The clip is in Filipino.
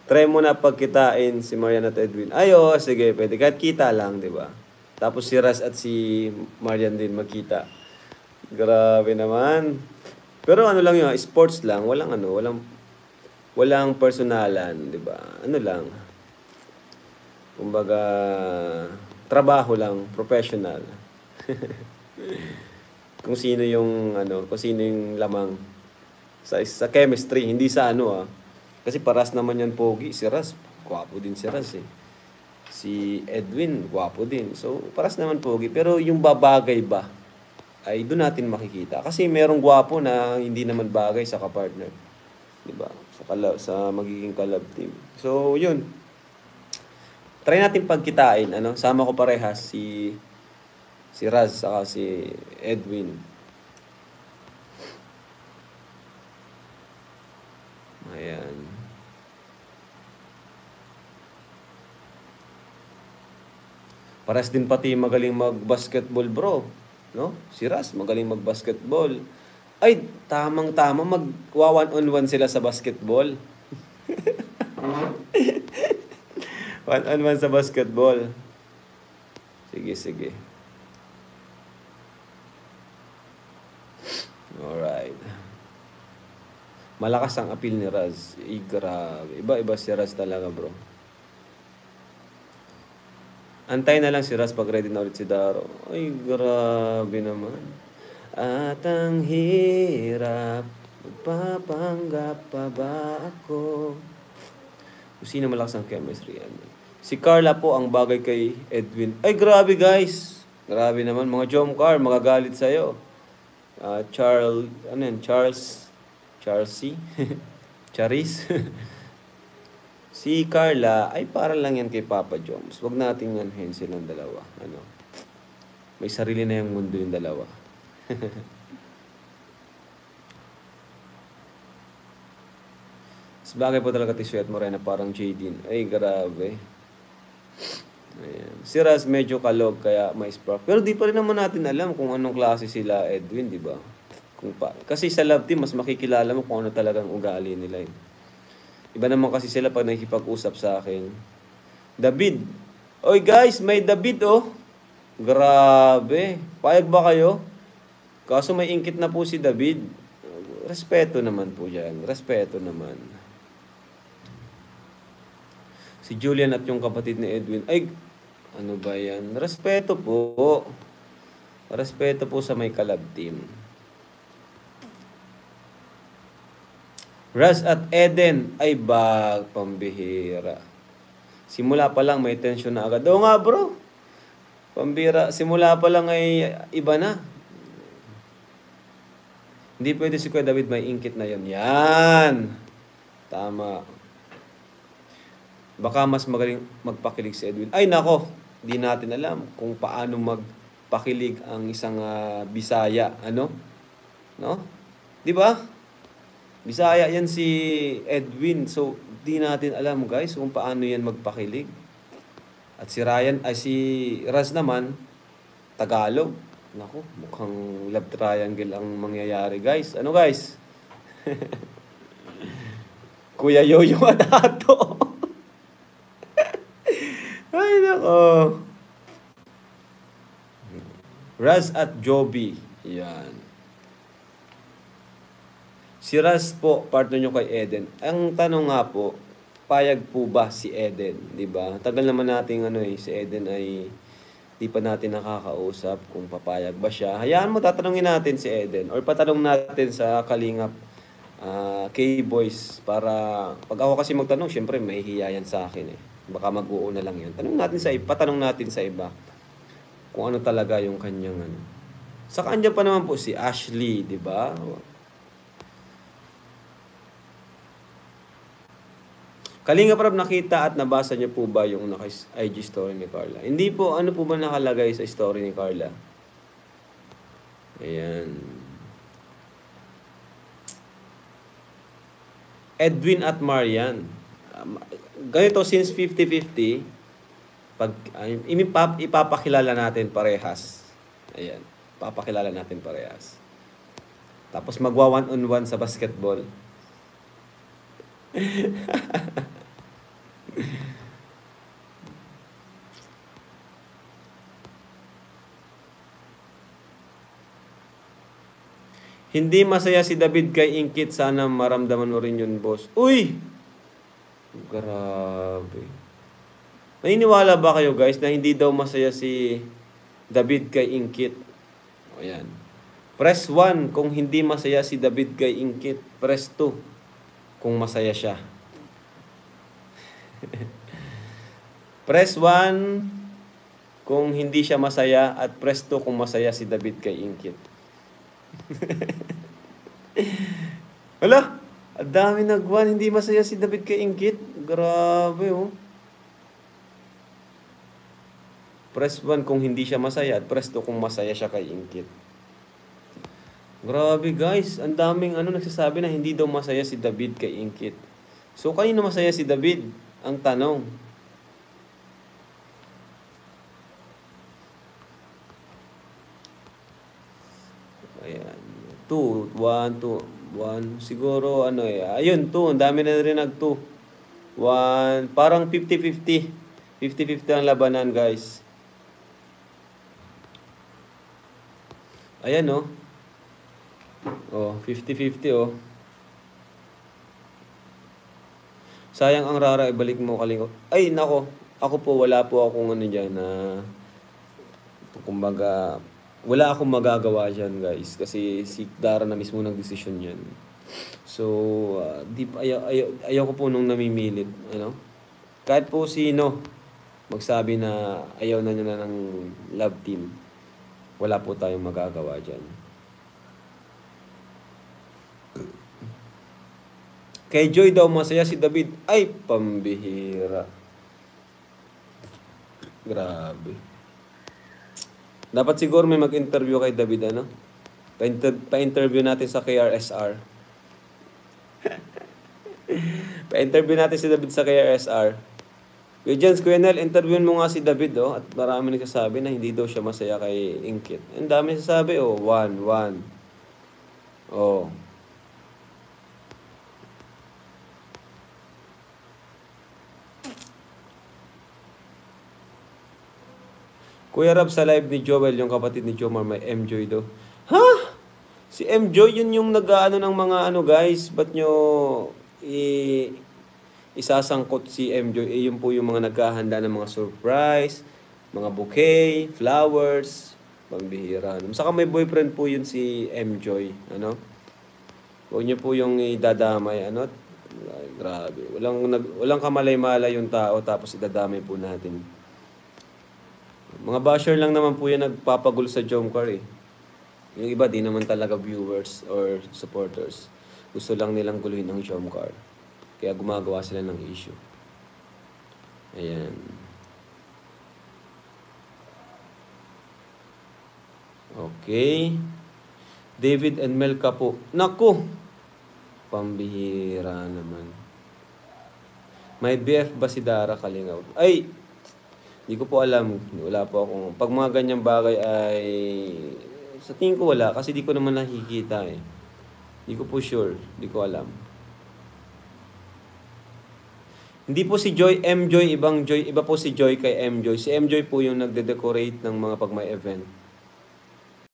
Try mo na pagkitain si Marian at Edwin. Ay, oo, sige, pwede. Kahit kita lang, di ba? Tapos si Raz at si Marian din magkita. Grabe naman. Pero ano lang yun, sports lang. Walang ano, walang personalan, di ba? Ano lang. Kumbaga, trabaho lang, professional. Kung sino yung ano, kung sino yung lamang sa chemistry, hindi sa ano ah. Kasi paras naman yan pogi, si Raz, gwapo din si Raz eh. Si Edwin, gwapo din. So, paras naman pogi, pero yung babagay ba ay doon natin makikita. Kasi merong gwapo na hindi naman bagay sa kapartner. 'Di ba? Sa magiging collab team. So, yun. Try natin pagkitain, ano? Sama ko parehas si Raz saka si Edwin. Ayan. Pares din pati magaling mag-basketball, bro. No? Si Raz magaling mag-basketball. Ay, tamang-tama mag-one-on-one sila sa basketball. One-on-one sa basketball. Sige, sige. Alright. Malakas ang appeal ni Raz. Grabe. Iba-iba si Raz talaga, bro. Antay na lang si Raz pag ready na ulit si Daro. Ay, grabe naman. At ang hirap, magpapanggap pa ba ako? Kung sino malakas ang chemistry yan. Si Carla po ang bagay kay Edwin. Ay, grabe guys. Grabe naman. Mga Jomcar, magagalit sa'yo. Charles C. Charis. Si Carla ay para lang yan kay Papa Joms. Huwag nating anhin silang dalawa. Ano? May sarili na yung mundo yung dalawa. Sabagay po talaga Tisuet Morena parang Jadine. Ay, grabe. Ayan. Si Raz medyo kalog kaya may spark. Pero di pa rin naman natin alam kung anong klase sila Edwin, di ba? Kasi sa love team, mas makikilala mo kung ano talagang ugali nila. Iba naman kasi sila pag nakikipag-usap sa akin. David. Oy guys, may David oh. Grabe. Payag ba kayo? Kaso may ingkit na po si David. Respeto naman po dyan. Respeto naman. Si Julian at yung kapatid ni Edwin. Ay, ano ba yan? Respeto po. Respeto po sa may kalab team. Raz at Eden ay pambihira. Simula pa lang may tension na agad. Oo nga bro. Pambira. Simula pa lang ay iba na. Hindi pwede si Kuya David may ingkit na yon. Yan. Tama. Baka mas magaling magpakilig si Edwin. Ay nako. Di natin alam kung paano magpakilig ang isang Bisaya. Ano? No? Di ba? Bisaya yan si Edwin. So, di natin alam guys kung paano yan magpakilig. At si Raz naman, Tagalog. Naku, mukhang love triangle ang mangyayari guys. Ano guys? Kuya Yoyo at Ato. Ay nako. Raz at Joby. Yan. Si Raz po, partner nyo kay Eden. Ang tanong nga po, payag po ba si Eden? Diba? Tagal naman natin si Eden ay di pa natin nakakausap kung papayag ba siya. Hayaan mo, tatanungin natin si Eden. Or patanong natin sa Kalingap K-Boys. Para, pag ako kasi magtanong, syempre may hiyayan sa akin eh. Baka mag-uuna lang yun. Patanong natin sa iba kung ano talaga yung kanyang ano. Sa kanya pa naman po si Ashley, di ba? Kalinga Prab, nakita at nabasa niyo po ba yung IG story ni Carla? Hindi po, ano po ba nakalagay sa story ni Carla? Ayan. Edwin at Marian. Ganito, since 50-50, ipapakilala natin parehas. Ayan, papakilala natin parehas. Tapos magwa one-on-one sa basketball. Hindi masaya si David kay Ingkit. Sana maramdaman mo rin yun, boss. Uy! Grabe. Naniniwala ba kayo, guys, na hindi daw masaya si David kay Ingkit? O yan. Press 1 kung hindi masaya si David kay Ingkit. Press 2 kung masaya siya. Press 1 kung hindi siya masaya at press 2 kung masaya si David kay Ingkit. Wala! Ang dami nagwan, hindi masaya si David kay Ingkit. Grabe, oh. Press 1 kung hindi siya masaya at press 2 kung masaya siya kay Ingkit. Grabe, guys. Ang daming nagsasabi na hindi daw masaya si David kay Ingkit. So, kanino masaya si David? Ang tanong. Ayan. 2, 1, 2, 1. Siguro, ayun, 2. Ang dami na rin nag-2. 1, parang 50-50. 50-50 ang labanan, guys. Ayan, oh. Oh, 50-50, oh. Sayang ang Rara, ibalik mo Kalinga. Ay, nako. Ako po, wala po akong dyan na kumbaga, wala akong magagawa dyan, guys. Kasi si Dara na mismo nagdesisyon yan. So, ayaw ko po nung namimilit. Kahit po sino magsabi na ayaw na niya ng love team, wala po tayong magagawa dyan. Kay Joy daw masaya si David. Ay, pambihira. Grabe. Dapat siguro may mag-interview kay David, Pa-interview natin sa KRSR. Pa-interview natin si David sa KRSR. Kuya Jens, Kuya Nel, interviewin mo nga si David, At marami nagsasabi na hindi daw siya masaya kay Ingkit. Ang dami nagsasabi, 1. Oh. Kuya Rab, sa live ni Joel, yung kapatid ni Jomar, may M-Joy daw. Ha? Si M-Joy, yun yung nag-ano ng mga guys. Ba't nyo isasangkot si M-Joy? Yun po yung mga naghahanda ng mga surprise, mga bouquet, flowers, pambihira. Saka may boyfriend po yun si M-Joy. Huwag nyo po yung idadamay. Ay, grabe. Walang kamalay-malay yung tao, tapos idadamay po natin. Mga basher lang naman po yan nagpapagulo sa Jomcar, Yung iba, di naman talaga viewers or supporters. Gusto lang nilang guluhin ang Jomcar. Kaya gumagawa sila ng issue. Ayan. Okay. David and Melka po. Naku! Pambihira naman. May BF ba si Dara Kalingaw? Ay! Hindi ko po alam. Wala po akong... Pag mga ganyang bagay ay... Sa tingin ko wala. Kasi di ko naman nakikita Hindi ko po sure. Hindi ko alam. Hindi po si Joy, M-Joy, ibang Joy. Iba po si Joy kay M-Joy. Si M-Joy po yung nagde-decorate ng mga pag may event.